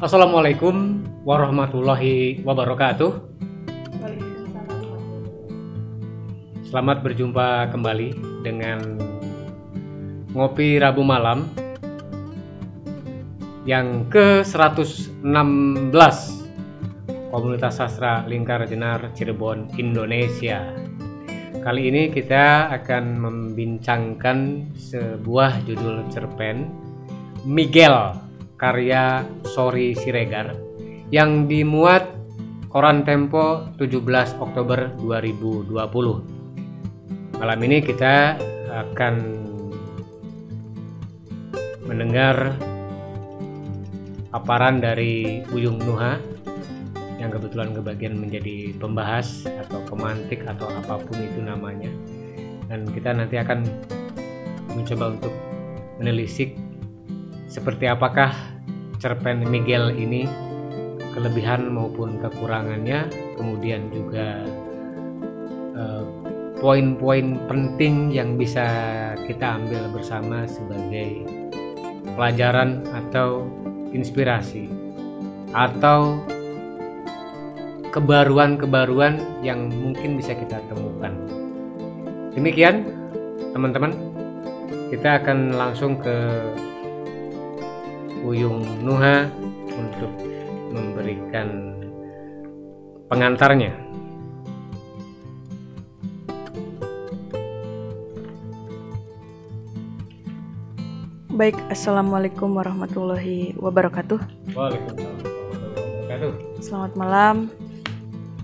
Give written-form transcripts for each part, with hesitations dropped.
Assalamualaikum warahmatullahi wabarakatuh. Selamat berjumpa kembali dengan Ngopi Rabu Malam yang ke-116 Komunitas Sastra Lingkar Jenar Cirebon, Indonesia. Kali ini kita akan membincangkan sebuah judul cerpen Miguel karya Sori Siregar yang dimuat Koran Tempo 17 Oktober 2020. Malam ini kita akan mendengar paparan dari Uyung Nuha yang kebetulan kebagian menjadi pembahas atau pemantik atau apapun itu namanya, dan kita nanti akan mencoba untuk menelisik seperti apakah cerpen Miguel ini, kelebihan maupun kekurangannya, kemudian juga poin-poin penting yang bisa kita ambil bersama sebagai pelajaran atau inspirasi atau kebaruan-kebaruan yang mungkin bisa kita temukan. Demikian teman-teman, kita akan langsung ke Uyung Nuha untuk memberikan pengantarnya. Baik, Assalamualaikum warahmatullahi wabarakatuh. Waalaikumsalam warahmatullahi wabarakatuh. Selamat malam.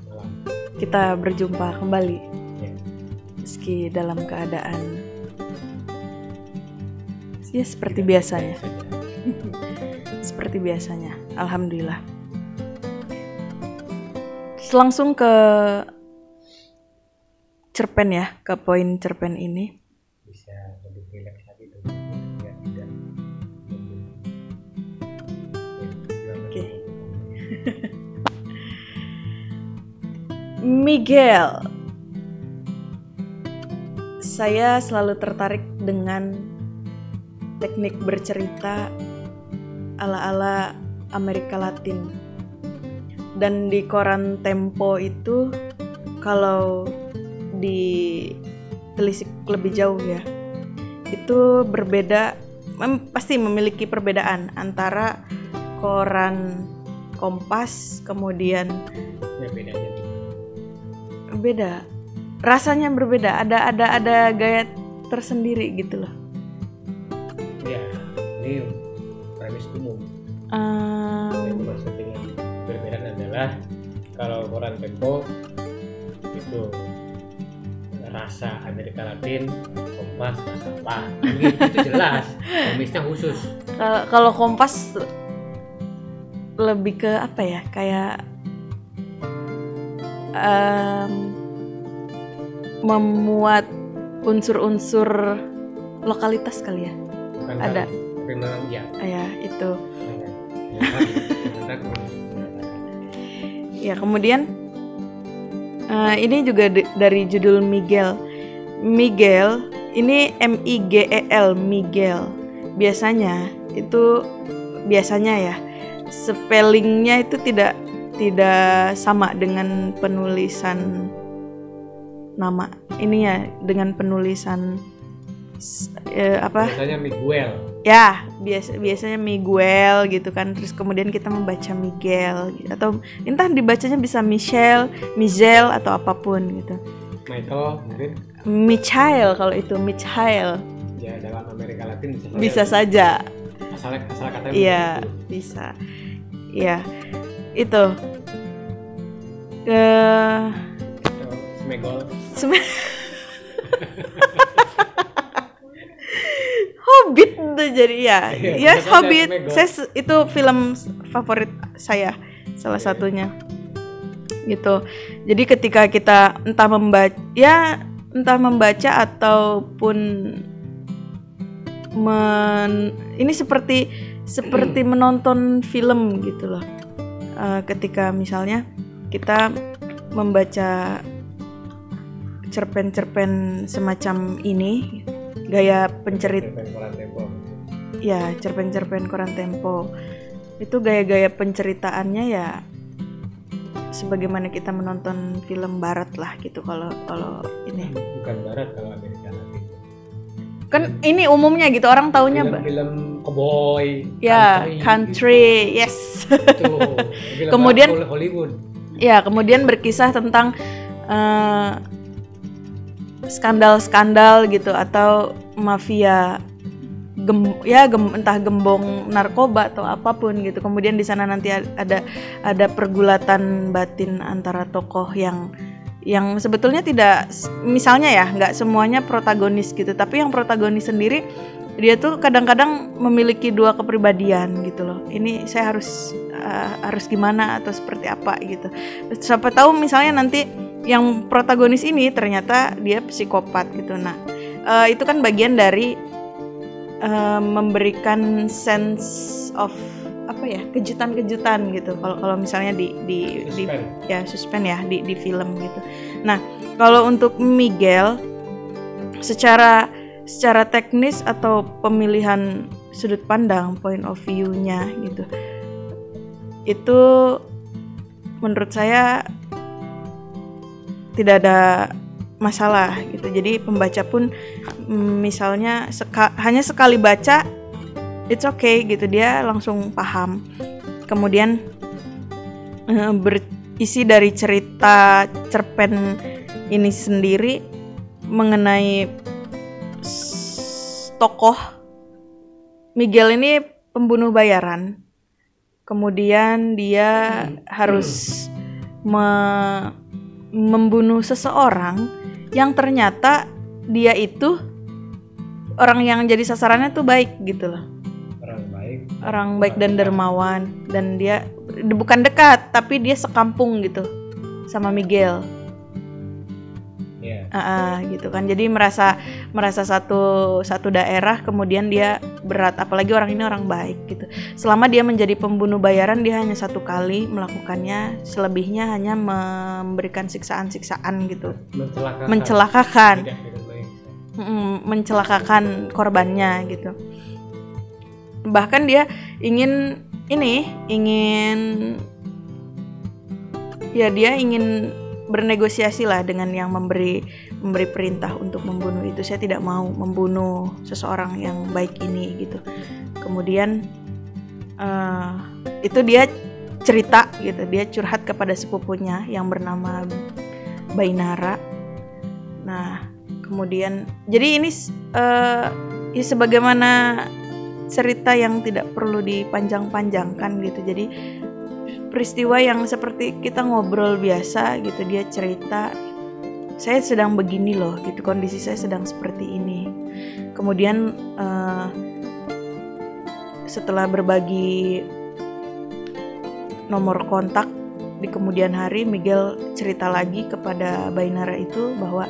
Malam. Kita berjumpa kembali, Ya. meski dalam keadaan ya seperti biasanya. Seperti biasanya, alhamdulillah. Langsung ke cerpen ya, ke poin cerpen ini. Bisa lebih rileks lagi tuh. Ya, tidak. Oke. Miguel. Saya selalu tertarik dengan teknik bercerita ala-ala Amerika Latin. Dan di Koran Tempo itu, kalau ditelisik lebih jauh ya, itu berbeda, pasti memiliki perbedaan antara koran Kompas, kemudian Ya, bedanya. beda, rasanya berbeda, ada gaya tersendiri gitu loh. Ya, ini premis umum. Yang dimaksud dengan perbedaan adalah kalau Koran Tempo itu rasa Amerika Latin, Kompas rasa apa? Itu jelas, premisnya khusus. Kalau Kompas lebih ke apa ya, kayak memuat unsur-unsur lokalitas kali ya. Bukan Ada. Tapi memang ya. Ya itu. Ya, Ya, kemudian ini juga dari judul Miguel. Miguel ini Migel, Miguel. Biasanya ya spellingnya itu tidak sama dengan penulisan nama. Ini ya dengan penulisan biasanya Miguel. Ya, biasanya Miguel gitu kan. Terus kemudian kita membaca Miguel gitu. Atau entah dibacanya bisa Michel atau apapun gitu. Michael mungkin. Michael kalau itu Michael. Ya, dalam Amerika Latin Bisa saja. Asal katanya. Iya, bisa. Iya. Itu. Smegol. Hobbit tuh jadi ya. Ya, Hobbit. Itu film favorit saya, salah satunya. Gitu. Jadi ketika kita entah membaca ataupun ini seperti menonton film gitu loh. Ketika misalnya kita membaca cerpen-cerpen semacam ini, gaya pencerit, Cerpen Koran Tempo. ya cerpen-cerpen Koran Tempo, Itu gaya-gaya penceritaannya ya sebagaimana kita menonton film barat lah gitu. Kalau ini bukan barat, kalau Amerika Latin kan ini umumnya gitu orang taunya film cowboy ya, country gitu. Yes. Kemudian Hollywood ya, kemudian berkisah tentang skandal-skandal gitu atau mafia entah gembong narkoba atau apapun gitu. Kemudian di sana nanti ada pergulatan batin antara tokoh yang sebetulnya tidak, misalnya ya nggak semuanya protagonis gitu, tapi yang protagonis sendiri dia tuh kadang-kadang memiliki dua kepribadian gitu loh. Ini saya harus gimana atau seperti apa gitu. Siapa tahu misalnya nanti yang protagonis ini ternyata dia psikopat gitu. Nah itu kan bagian dari memberikan sense of kejutan-kejutan gitu. Kalau misalnya di suspense ya di film gitu. Nah kalau untuk Miguel secara teknis atau pemilihan sudut pandang, point of view-nya gitu, itu menurut saya tidak ada masalah gitu. Jadi pembaca pun misalnya hanya sekali baca it's okay gitu, dia langsung paham. Kemudian berisi dari cerita cerpen ini sendiri mengenai tokoh Miguel ini pembunuh bayaran. Kemudian dia harus membunuh seseorang yang ternyata dia itu orang yang jadi sasarannya tuh baik gitu loh. Orang baik dan dermawan, dan dia bukan dekat tapi dia sekampung gitu sama Miguel. Gitu kan. Jadi merasa satu daerah, kemudian dia berat, apalagi orang ini orang baik gitu. Selama dia menjadi pembunuh bayaran dia hanya satu kali melakukannya, selebihnya hanya memberikan siksaan-siksaan gitu. Mencelakakan korbannya gitu. Bahkan dia ingin bernegosiasi lah dengan yang memberi perintah untuk membunuh itu. Saya tidak mau membunuh seseorang yang baik ini gitu. Kemudian itu dia cerita gitu, dia curhat kepada sepupunya yang bernama Bainara. Nah kemudian jadi ini ya sebagaimana cerita yang tidak perlu dipanjang-panjangkan gitu. Jadi peristiwa yang seperti kita ngobrol biasa gitu, dia cerita saya sedang begini loh gitu, kondisi saya sedang seperti ini. Kemudian setelah berbagi nomor kontak di kemudian hari, Miguel cerita lagi kepada Bainara itu bahwa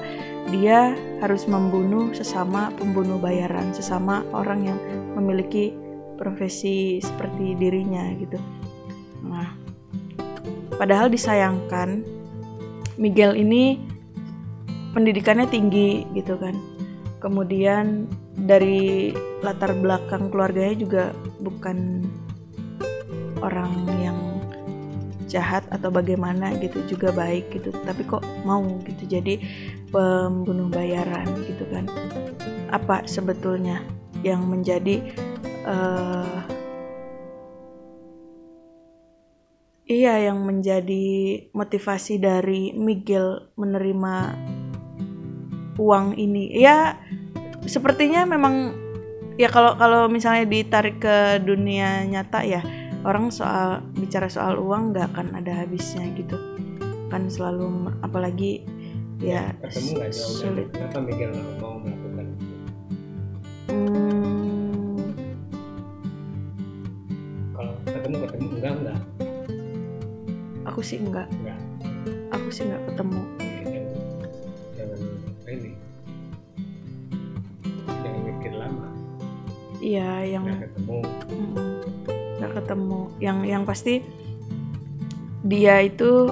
dia harus membunuh sesama pembunuh bayaran, sesama orang yang memiliki profesi seperti dirinya gitu. Nah, padahal disayangkan Miguel ini pendidikannya tinggi gitu kan. Kemudian dari latar belakang keluarganya juga bukan orang yang jahat atau bagaimana gitu, juga baik gitu, tapi kok mau gitu jadi pembunuh bayaran gitu kan. Apa sebetulnya yang menjadi yang menjadi motivasi dari Miguel menerima uang ini? Ya sepertinya memang ya kalau misalnya ditarik ke dunia nyata ya, orang bicara soal uang nggak akan ada habisnya gitu kan, selalu, apalagi ya ketemu nggak sulit. Kenapa Miguel mau melakukan itu? Kalau ketemu enggak? Aku sih enggak ketemu. Jangan mikir lama. Iya, yang nggak ketemu. Yang pasti dia itu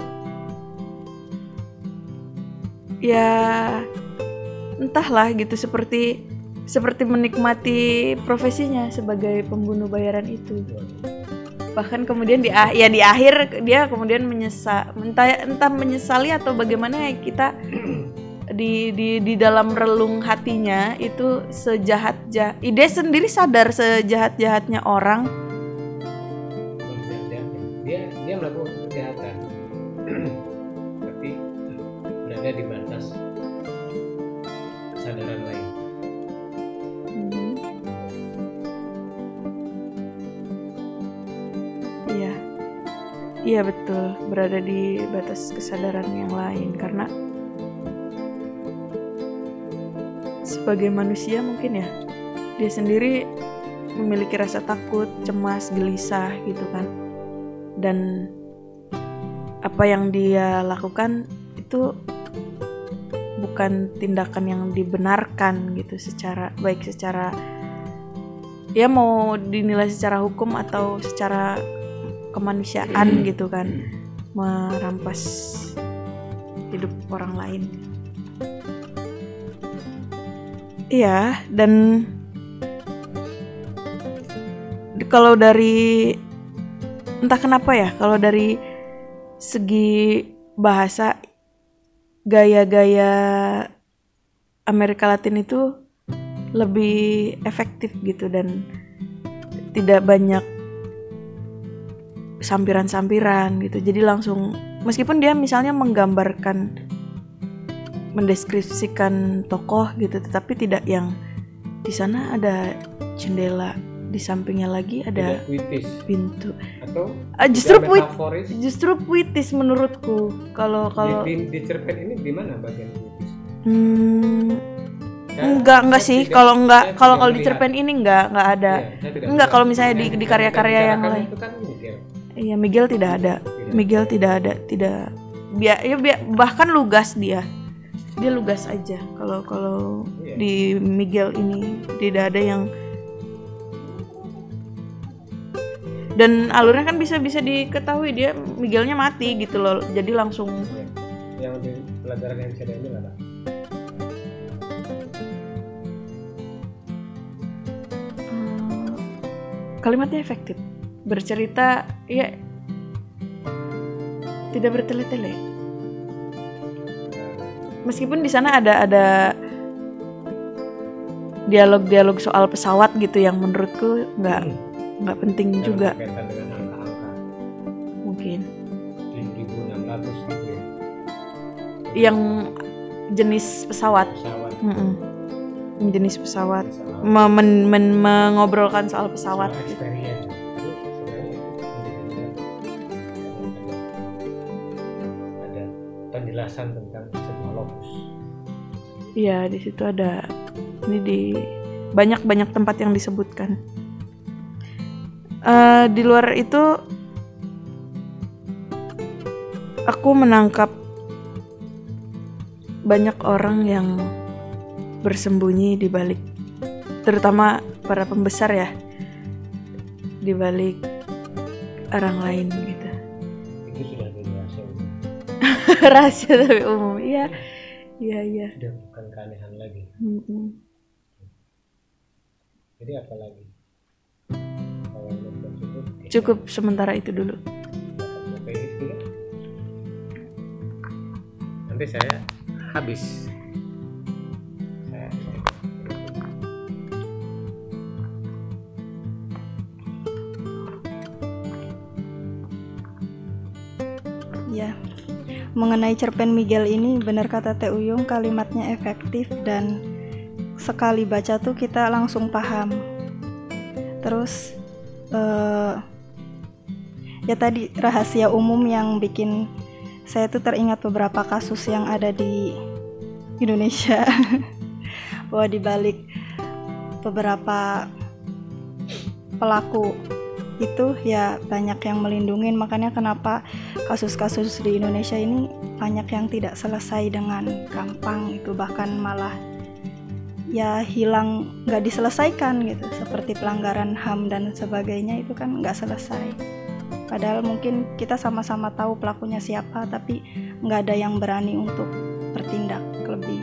ya entahlah gitu, seperti menikmati profesinya sebagai pembunuh bayaran itu. bahkan kemudian di akhir dia kemudian entah menyesali atau bagaimana ya, kita di dalam relung hatinya itu dia sendiri sadar sejahat-jahatnya orang. Dia melakukan kejahatan tapi berada di batas kesadaran lain. Iya betul, berada di batas kesadaran yang lain, karena sebagai manusia mungkin ya dia sendiri memiliki rasa takut, cemas, gelisah gitu kan, dan apa yang dia lakukan itu bukan tindakan yang dibenarkan gitu, secara ya mau dinilai secara hukum atau secara kemanusiaan gitu kan, merampas hidup orang lain. Iya, dan kalau dari entah kenapa ya, kalau dari segi bahasa, gaya-gaya Amerika Latin itu lebih efektif gitu, dan tidak banyak sampiran-sampiran gitu. Jadi langsung, meskipun dia misalnya mendeskripsikan tokoh gitu, tetapi tidak yang di sana ada jendela, di sampingnya lagi ada pintu. Atau justru puitis menurutku. Kalau di cerpen ini di mana bagian puitis? Enggak sih, kalau di cerpen ini enggak ada. Enggak, kalau misalnya di karya-karya yang lain. Iya, Miguel tidak ada. Bahkan lugas dia lugas aja. Kalau di Miguel ini tidak ada yang, dan alurnya kan bisa diketahui dia Miguelnya mati gitu loh, jadi langsung yang di pelajaran yang bisa diambil apa? Kalimatnya efektif, bercerita ya tidak bertele-tele. Meskipun di sana ada dialog soal pesawat gitu yang menurutku nggak penting juga. Berkaitan dengan angka-angka. Mungkin 1.600 gitu ya. Yang jenis pesawat. Jenis pesawat. Mengobrolkan soal pesawat. Ada penjelasan tentang sebuah lokus. Iya, di situ ada. Ini di banyak tempat yang disebutkan. Di luar itu aku menangkap banyak orang yang bersembunyi di balik, terutama para pembesar ya, di balik orang lain gitu. Itu sudah rahasia umum. Rahasia tapi umum, iya. Sudah bukan keanehan lagi. Jadi apa lagi? Cukup sementara itu dulu. Nanti saya habis. Ya, mengenai cerpen Miguel ini, benar kata Teh Uyung, kalimatnya efektif dan sekali baca tuh kita langsung paham. Terus ya tadi rahasia umum yang bikin saya tuh teringat beberapa kasus yang ada di Indonesia. Bahwa di balik beberapa pelaku itu ya banyak yang melindungin, makanya kenapa kasus-kasus di Indonesia ini banyak yang tidak selesai dengan gampang itu, bahkan malah ya hilang, nggak diselesaikan gitu, seperti pelanggaran HAM dan sebagainya itu kan nggak selesai, padahal mungkin kita sama-sama tahu pelakunya siapa, tapi nggak ada yang berani untuk bertindak lebih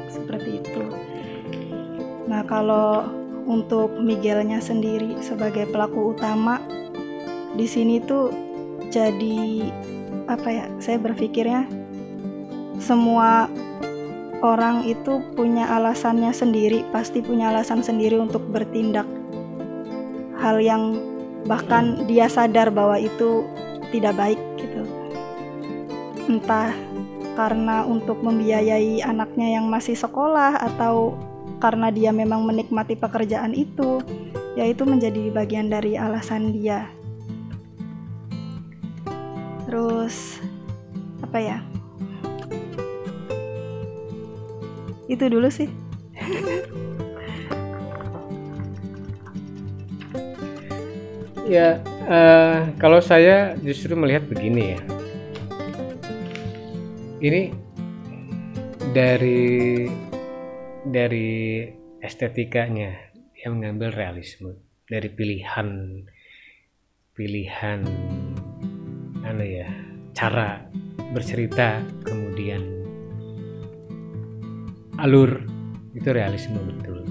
seperti itu. Nah, kalau untuk Miguelnya sendiri sebagai pelaku utama, di sini tuh jadi apa ya? Saya berpikirnya semua orang itu punya alasannya sendiri, pasti punya alasan sendiri untuk bertindak hal yang bahkan dia sadar bahwa itu tidak baik gitu. Entah karena untuk membiayai anaknya yang masih sekolah atau karena dia memang menikmati pekerjaan itu, ya itu menjadi bagian dari alasan dia. Terus apa ya? Itu dulu sih. Ya, kalau saya justru melihat begini ya. Ini dari estetikanya yang mengambil realisme, dari pilihan cara bercerita, kemudian alur, itu realisme betul.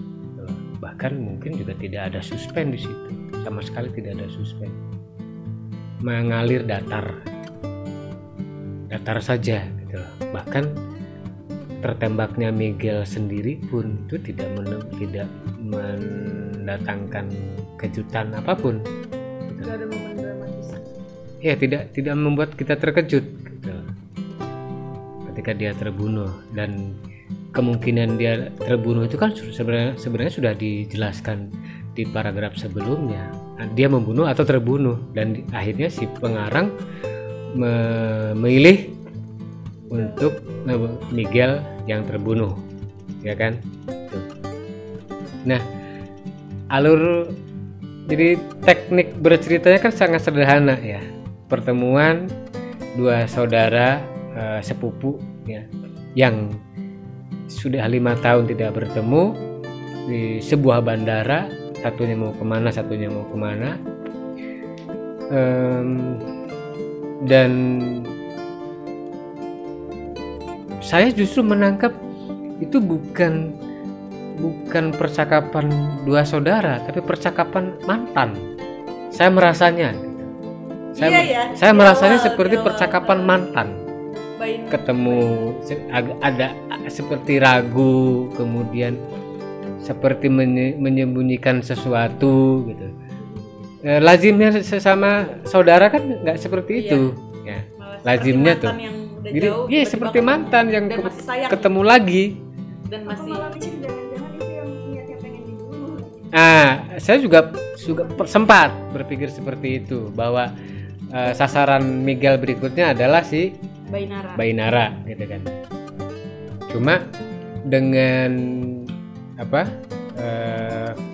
Bahkan mungkin juga tidak ada suspense di situ, sama sekali tidak ada suspense, mengalir datar saja gitu. Bahkan tertembaknya Miguel sendiri pun itu tidak mendatangkan kejutan apapun gitu. Tidak ada momen dramatis. Ya, tidak membuat kita terkejut gitu, ketika dia terbunuh. Dan kemungkinan dia terbunuh itu kan sebenarnya sudah dijelaskan di paragraf sebelumnya. Dia membunuh atau terbunuh, dan akhirnya si pengarang memilih untuk Miguel yang terbunuh, ya kan? Nah, alur, jadi teknik berceritanya kan sangat sederhana ya. Pertemuan dua saudara sepupu ya, yang sudah 5 tahun tidak bertemu di sebuah bandara. Satunya mau kemana, satunya mau kemana, dan saya justru menangkap itu bukan percakapan dua saudara, tapi percakapan mantan. Saya merasanya, saya merasanya seperti percakapan mantan. Ketemu ada seperti ragu, kemudian seperti menyembunyikan sesuatu gitu. Lazimnya sesama saudara kan nggak seperti itu ya. Lazimnya tuh jadi iya seperti mantan yang ketemu lagi dan masih jangan-jangan itu yang niatnya pengen dibunuh. Saya juga sempat berpikir seperti itu, bahwa sasaran Miguel berikutnya adalah si Bainara gitu kan. Cuma dengan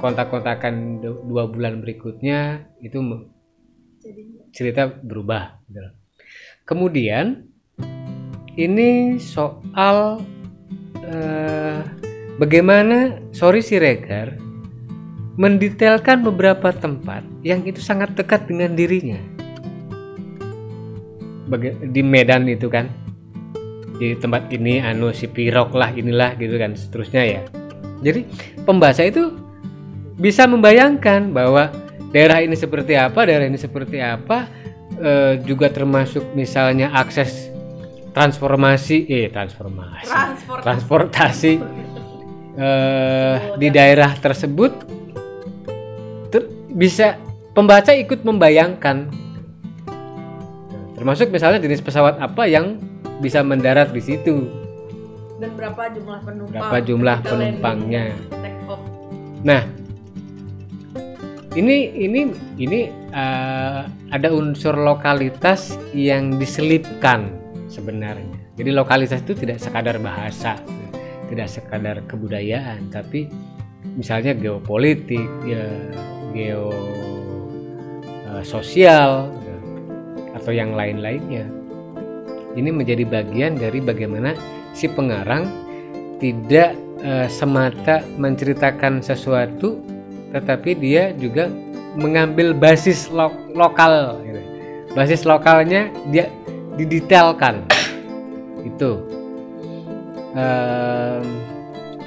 kontak-kontakan 2 bulan berikutnya itu cerita berubah gitu. Kemudian ini soal bagaimana Soeri Siregar mendetailkan beberapa tempat yang itu sangat dekat dengan dirinya. Di Medan itu kan, di tempat ini si Pirok lah, inilah gitu kan, seterusnya ya. Jadi pembaca itu bisa membayangkan bahwa daerah ini seperti apa, juga termasuk misalnya akses transportasi di daerah tersebut, bisa pembaca ikut membayangkan, termasuk misalnya jenis pesawat apa yang bisa mendarat di situ dan berapa jumlah penumpangnya. Nah, ini ada unsur lokalitas yang diselipkan sebenarnya. Jadi lokalitas itu tidak sekadar bahasa, tidak sekadar kebudayaan, tapi misalnya geopolitik, sosial, atau yang lain-lainnya. Ini menjadi bagian dari bagaimana si pengarang tidak semata menceritakan sesuatu, tetapi dia juga mengambil basis lokal gitu. Basis lokalnya dia didetailkan itu.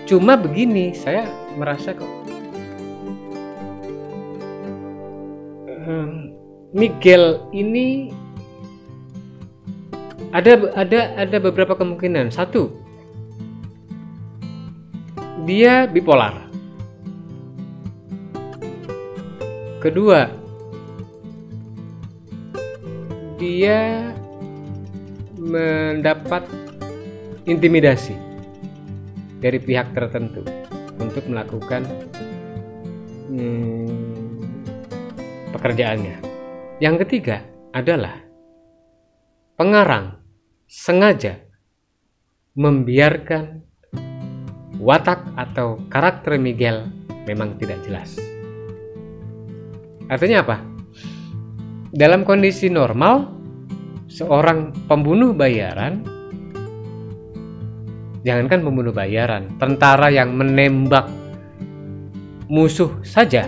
Cuma begini, saya merasa kok Miguel ini ada beberapa kemungkinan. Satu, dia bipolar. Kedua, dia mendapat intimidasi dari pihak tertentu untuk melakukan pekerjaannya. Yang ketiga adalah pengarang sengaja membiarkan watak atau karakter Miguel memang tidak jelas. Artinya apa? Dalam kondisi normal, seorang pembunuh bayaran, jangankan pembunuh bayaran, tentara yang menembak musuh saja,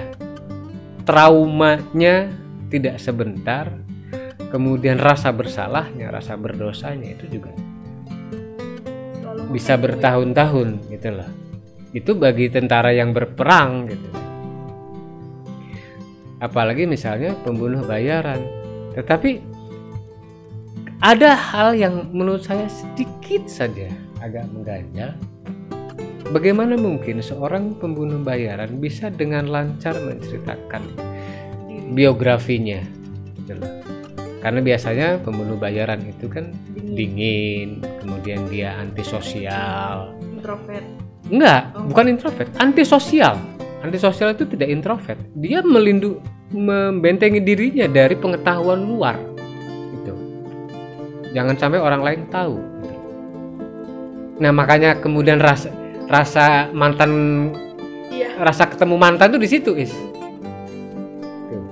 traumanya tidak sebentar, kemudian rasa bersalahnya, rasa berdosanya itu juga bisa bertahun-tahun gitu loh. Itu bagi tentara yang berperang gitu. Apalagi misalnya pembunuh bayaran. Tetapi ada hal yang menurut saya sedikit saja agak mengganjal. Bagaimana mungkin seorang pembunuh bayaran bisa dengan lancar menceritakan biografinya gitu loh. Karena biasanya pembunuh bayaran itu kan dingin, kemudian dia antisosial. Introvert. Enggak, bukan introvert, antisosial. Antisosial itu tidak introvert. Dia membentengi dirinya dari pengetahuan luar. Gitu. Jangan sampai orang lain tahu. Nah, makanya kemudian rasa mantan, rasa ketemu mantan tuh di situ, Is. Tuh.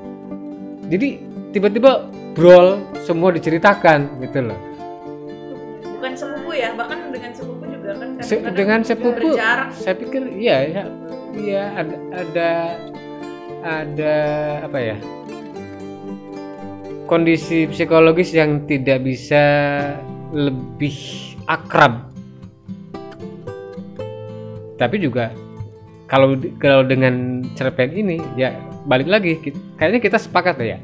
Jadi tiba-tiba brol semua diceritakan gitu loh. Bukan sepupu ya, bahkan dengan sepupu juga kan Dengan sepupu berjarak. saya pikir iya ada apa ya, kondisi psikologis yang tidak bisa lebih akrab. Tapi juga kalau dengan cerpen ini ya balik lagi, kayaknya kita sepakat ya,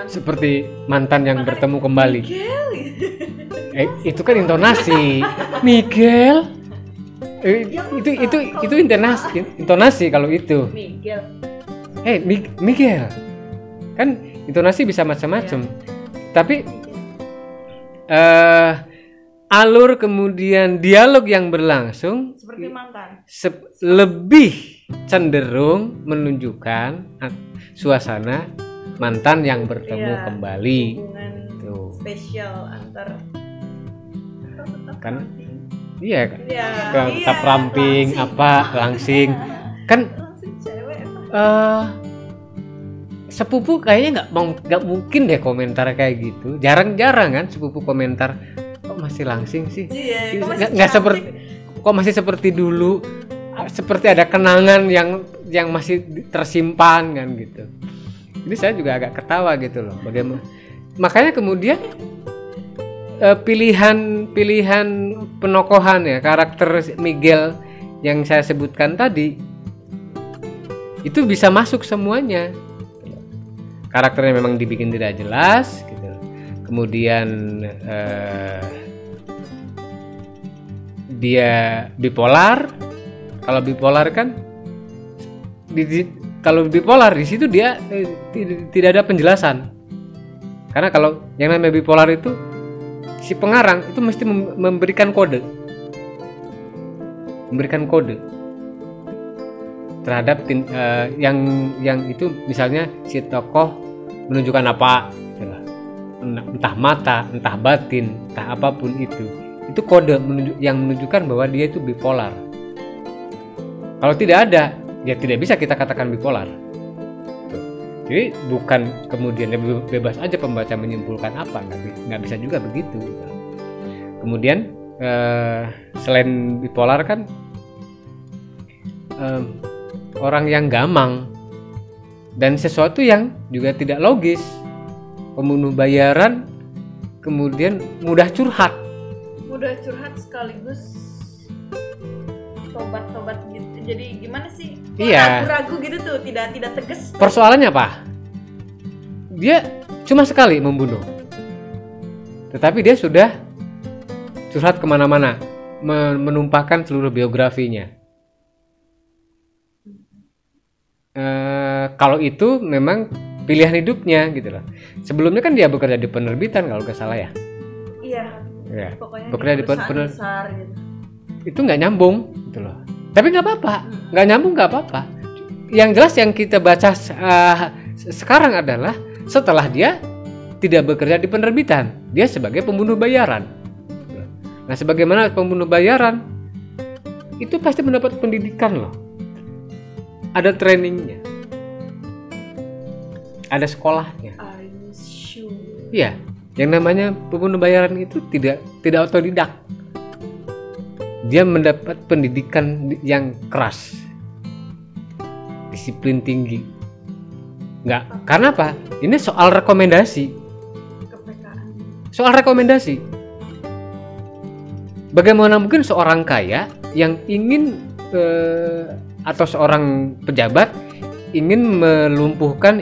seperti mantan yang bertemu kembali. Miguel. Itu kan intonasi. Miguel. Itu intonasi kalau itu. Miguel. Miguel. Kan intonasi bisa macam-macam. Tapi alur kemudian dialog yang berlangsung Seperti mantan. Lebih cenderung menunjukkan suasana mantan yang bertemu kembali. Hubungan tuh. Spesial antar kan. Iya kan. Tetap ramping apa langsing. Kan langsing cewek. Sepupu kayaknya nggak mungkin deh komentar kayak gitu. Jarang-jarang kan sepupu komentar kok masih langsing sih. Iya, nggak seperti kok masih seperti dulu, seperti ada kenangan yang masih tersimpan kan gitu. Jadi saya juga agak ketawa gitu loh. Bagaimana? Makanya kemudian pilihan penokohan ya, karakter Miguel yang saya sebutkan tadi itu bisa masuk semuanya. Karakternya memang dibikin tidak jelas gitu. Kemudian dia bipolar. Kalau bipolar kan kalau bipolar di situ dia tidak ada penjelasan. Karena kalau yang namanya bipolar itu si pengarang itu mesti memberikan kode terhadap yang itu, misalnya si tokoh menunjukkan apa, entah mata, entah batin, entah apapun itu kode yang menunjukkan bahwa dia itu bipolar. Kalau tidak ada, ya tidak bisa kita katakan bipolar. Jadi bukan kemudian bebas aja pembaca menyimpulkan apa, nggak bisa juga begitu. Kemudian selain bipolar kan orang yang gamang dan sesuatu yang juga tidak logis. Pembunuh bayaran kemudian mudah curhat sekaligus tobat gitu. Jadi gimana sih? Iya. Ragu-ragu gitu tuh, tidak tegas. Persoalannya apa? dia cuma sekali membunuh, tetapi dia sudah curhat kemana-mana, menumpahkan seluruh biografinya. Kalau itu memang pilihan hidupnya gitu loh. Sebelumnya kan dia bekerja di penerbitan kalau nggak salah ya. Iya. Ya. Pokoknya Bekerja di perusahaan besar gitu. Itu nggak nyambung gitu loh. Tapi nggak apa-apa, nggak nyambung nggak apa-apa. Yang jelas yang kita baca sekarang adalah setelah dia tidak bekerja di penerbitan, dia sebagai pembunuh bayaran. Nah, sebagaimana pembunuh bayaran itu pasti mendapat pendidikan loh. Ada trainingnya, ada sekolahnya. Iya, yang namanya pembunuh bayaran itu tidak otodidak. Dia mendapat pendidikan yang keras, disiplin tinggi. Nggak, karena apa? Ini soal rekomendasi. Soal rekomendasi. Bagaimana mungkin seorang kaya yang ingin atau seorang pejabat ingin melumpuhkan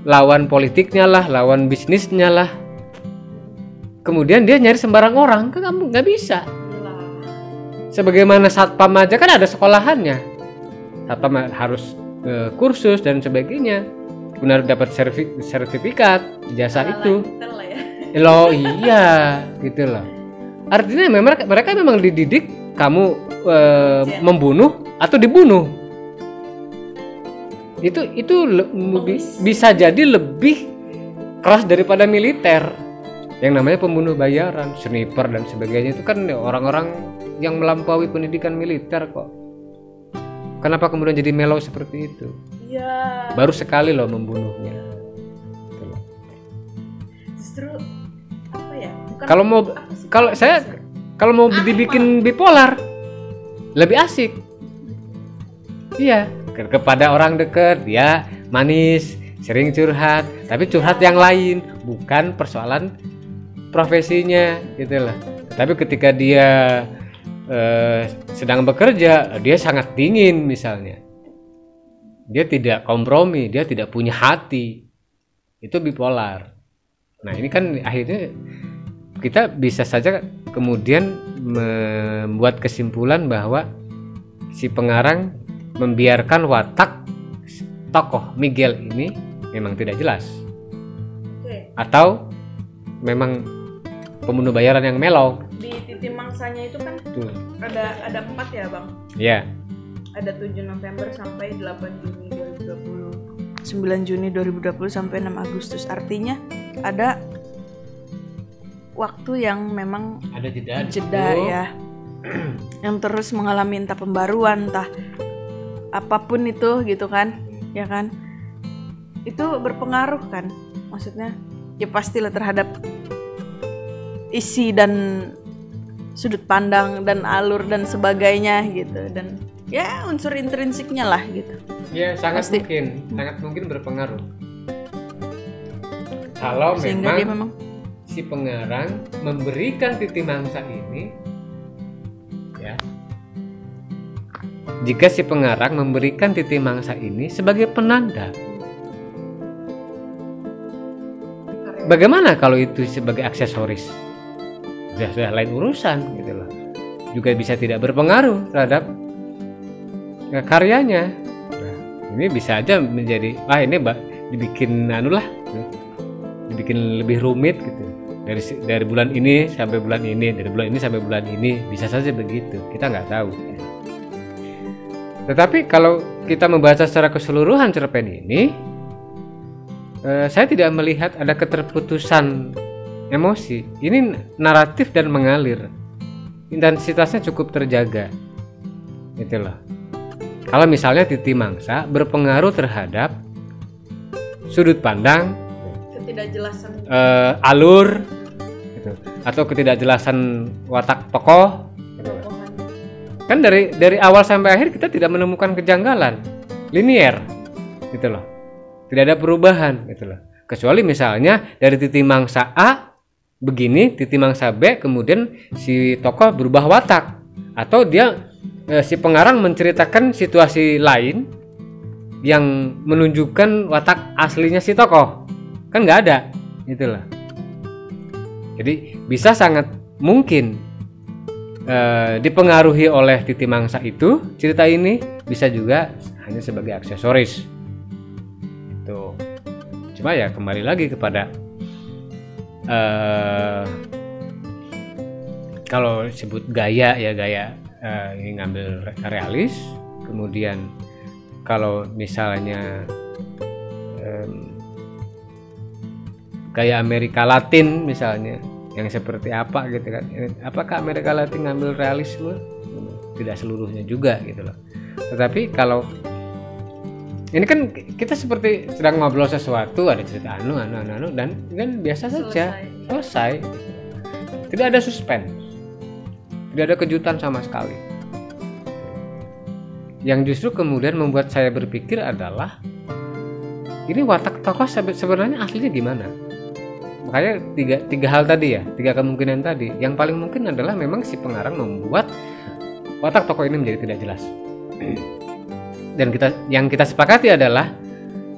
lawan politiknya lah, lawan bisnisnya lah. Kemudian dia nyari sembarang orang, kan kamu nggak bisa. Sebagaimana satpam aja kan ada sekolahannya. Satpam harus kursus dan sebagainya. Benar dapat sertifikat jasa itu. Loh iya, gitu loh. Artinya mereka memang dididik kamu membunuh atau dibunuh. Itu bisa jadi lebih keras daripada militer. Yang namanya pembunuh bayaran, sniper dan sebagainya itu kan orang-orang yang melampaui pendidikan militer kok. Kenapa kemudian jadi mellow seperti itu? Iya. Baru sekali loh membunuhnya. Justru apa ya? Kalau mau dibikin bipolar lebih asik. Iya, kepada orang dekat dia manis, sering curhat, tapi curhat yang lain, bukan persoalan profesinya gitu lah. Tapi ketika dia sedang bekerja, dia sangat dingin misalnya. Dia tidak kompromi, dia tidak punya hati. Itu bipolar. Nah, ini kan akhirnya kita bisa saja kemudian membuat kesimpulan bahwa si pengarang membiarkan watak tokoh Miguel ini memang tidak jelas. Atau memang pembunuh bayaran yang mellow. Di Titi Mangsanya itu kan ada 4 ya Bang? Iya. Ada 7 November sampai 8 Juni 2020, 9 Juni 2020 sampai 6 Agustus. Artinya ada waktu yang memang ada jeda ya. Yang terus mengalami entah pembaruan, entah apapun itu gitu kan, ya kan? Itu berpengaruh kan? Maksudnya ya pastilah terhadap isi dan sudut pandang dan alur dan sebagainya gitu, dan ya unsur intrinsiknya lah gitu. Ya sangat mungkin berpengaruh. Kalau memang si pengarang memberikan Titi Mangsa ini, ya, jika si pengarang memberikan Titi Mangsa ini sebagai penanda, bagaimana kalau itu sebagai aksesoris? Sudah lain urusan gitu loh. Juga bisa tidak berpengaruh terhadap karyanya. Nah, ini bisa aja menjadi ini dibikin dibikin lebih rumit gitu. Dari bulan ini sampai bulan ini, dari bulan ini sampai bulan ini, bisa saja begitu. Kita nggak tahu. Tetapi kalau kita membaca secara keseluruhan cerpen ini, saya tidak melihat ada keterputusan emosi. Ini naratif dan mengalir, intensitasnya cukup terjaga, itulah. Kalau misalnya Titi Mangsa berpengaruh terhadap sudut pandang, ketidakjelasan alur, gitu, atau ketidakjelasan watak tokoh, gitu. Kan dari awal sampai akhir kita tidak menemukan kejanggalan, linier, gitu loh. Tidak ada perubahan, gitu loh. Kecuali misalnya dari Titi Mangsa A begini, Titi Mangsa B, kemudian si tokoh berubah watak, atau dia si pengarang menceritakan situasi lain yang menunjukkan watak aslinya si tokoh. kan nggak ada, itulah. Jadi bisa sangat mungkin dipengaruhi oleh titi mangsa itu cerita ini, bisa juga hanya sebagai aksesoris. Itu. Cuma ya kembali lagi kepada kalau sebut gaya ya gaya ini ngambil realis, kemudian kalau misalnya gaya Amerika Latin misalnya yang seperti apa gitu kan, apakah Amerika Latin ngambil realisme? Tidak seluruhnya juga gitu loh. Tetapi kalau ini kan kita seperti sedang ngobrol sesuatu, ada cerita anu dan kan biasa saja selesai. Tidak ada suspense, tidak ada kejutan sama sekali. Yang justru kemudian membuat saya berpikir adalah ini watak tokoh sebenarnya aslinya gimana. Makanya tiga hal tadi ya, tiga kemungkinan tadi. Yang paling mungkin adalah memang si pengarang membuat watak tokoh ini menjadi tidak jelas. Dan yang kita sepakati adalah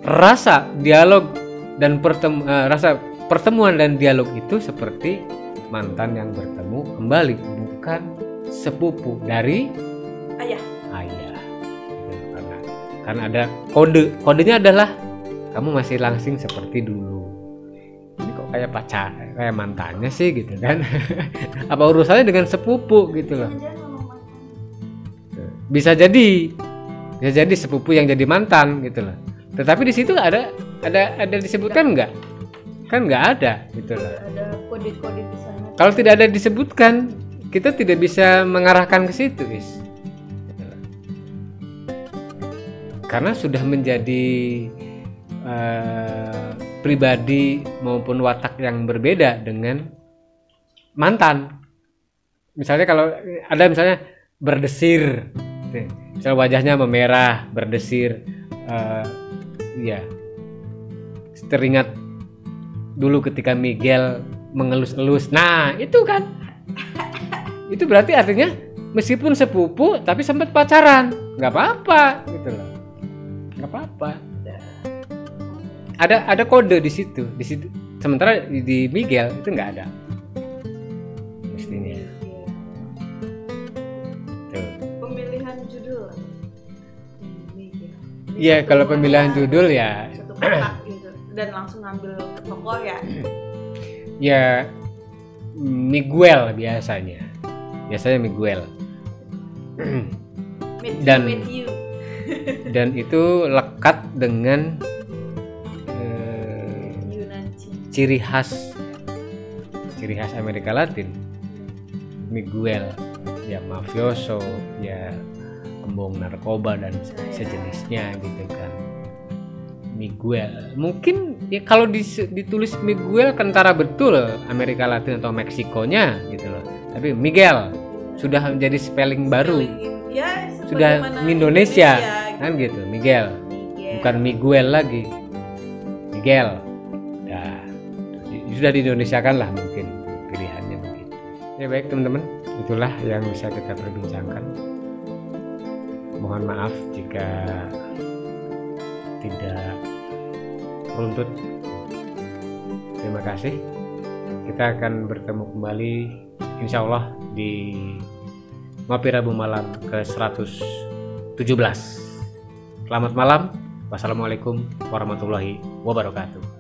rasa dialog dan rasa pertemuan dan dialog itu seperti mantan yang bertemu kembali, bukan sepupu dari ayah. Karena ada kodenya adalah kamu masih langsing seperti dulu. Ini kok kayak pacar, kayak mantannya sih gitu kan. Apa urusannya dengan sepupu gitu loh. Bisa jadi sepupu yang jadi mantan gitu loh. Tetapi di situ ada disebutkan nggak? Kan nggak ada gitu loh. Ada kode-kode di sana. Kalau tidak ada disebutkan, kita tidak bisa mengarahkan ke situ, guys. Karena sudah menjadi pribadi maupun watak yang berbeda dengan mantan. Misalnya kalau ada misalnya berdesir, misal wajahnya memerah, berdesir, ya teringat dulu ketika Miguel mengelus-elus. Nah itu kan, itu berarti artinya meskipun sepupu tapi sempat pacaran, nggak apa-apa gitu loh, nggak apa-apa. Ada kode di situ. Sementara di Miguel itu nggak ada. Mestinya. Pemilihan judul. Iya, kalau pemilihan judul ya. Satu kotak gitu. Dan langsung ngambil ke tokoh ya. Ya Miguel biasanya. Biasanya Miguel. Dan itu lekat dengan ciri khas Amerika Latin. Miguel ya mafioso, ya pembohong narkoba dan sejenisnya gitu kan. Miguel mungkin ya kalau ditulis Miguel kentara betul Amerika Latin atau Meksikonya gitu loh. Tapi Miguel sudah menjadi spelling baru. Ya, sudah Indonesia kan gitu. Miguel. Bukan Miguel lagi. Miguel. Ya, sudah di-Indonesiakan lah mungkin pilihannya begitu. Ya baik teman-teman, itulah yang bisa kita perbincangkan. Mohon maaf jika tidak runtut. Terima kasih. Kita akan bertemu kembali insya Allah di Ngopi Rabu Malam ke-117. Selamat malam. Wassalamualaikum warahmatullahi wabarakatuh.